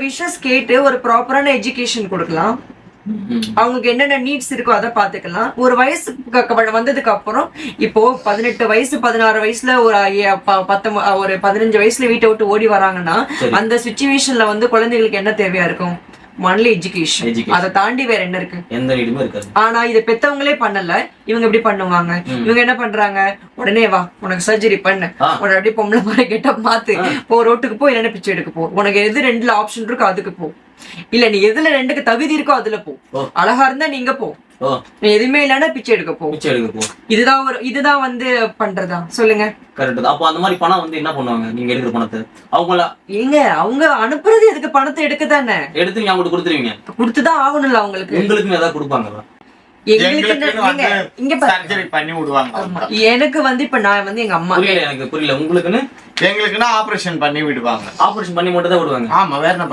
Wishes கேட்டு ஒரு ப்ராப்பரான எஜுகேஷன் கொடுக்கலாம். அவங்களுக்கு என்னென்ன நீட்ஸ் இருக்கோ அதை பாத்துக்கலாம். ஒரு வயசுக்கு வந்ததுக்கு அப்புறம் இப்போ 18 வயசு 16 வயசுல ஒரு 15 வயசுல வீட்டை விட்டு ஓடி வராங்கன்னா அந்த சிச்சுவேஷன்ல வந்து குழந்தைகளுக்கு என்ன தேவையா இருக்கும்? Only education. அதை தாண்டி வேற என்ன இருக்கு? எந்த நீடுமே இருக்காது. ஆனா இதை பெத்தவங்களே பண்ணல, இவங்க எப்படி பண்ணுவாங்க? இவங்க என்ன பண்றாங்க? உடனே வா உனக்கு சர்ஜரி பண்ணு, உடனே அப்படியே பொம்பளை மாதிரி கெட்டப் மாத்து, போ ரோட்டுக்கு போ, இல்லைன்னா பிச்சை எடுக்க போ, உனக்கு எது 2 ஆப்ஷன் இருக்கோ அதுக்கு போ, இல்ல நீ எதுல 2க்கு தகுதி இருக்கோ அதுல போ, அழகா இருந்தா நீங்க போ, நீ எதுவுமே இல்லன்னா பிச்சை எடுக்க போ. இதுதான் வந்து பண்றதா சொல்லுங்க? கரெக்ட். அப்போ அந்த மாதிரி பணம் வந்து என்ன பண்ணுவாங்க? நீங்க எடுக்கிற பணத்தை அவங்க அனுப்புறது எதுக்கு? பணத்தை எடுக்க தானே. எடுத்து நீங்க அவங்களுக்கு கொடுத்துருவீங்க. கொடுத்துதான் ஆகணும்ல. அவங்களுக்கு உங்களுக்கு ஏதாவது கொடுப்பாங்களா? எனக்கு வந்து இப்ப நான் வந்து எங்க அம்மா எனக்கு புரியல. உங்களுக்குன்னு எங்களுக்குன்னா ஆபரேஷன் பண்ணி விடுவாங்க. ஆபரேஷன் பண்ணி மட்டும் தான் விடுவாங்க. ஆமா, வேற என்ன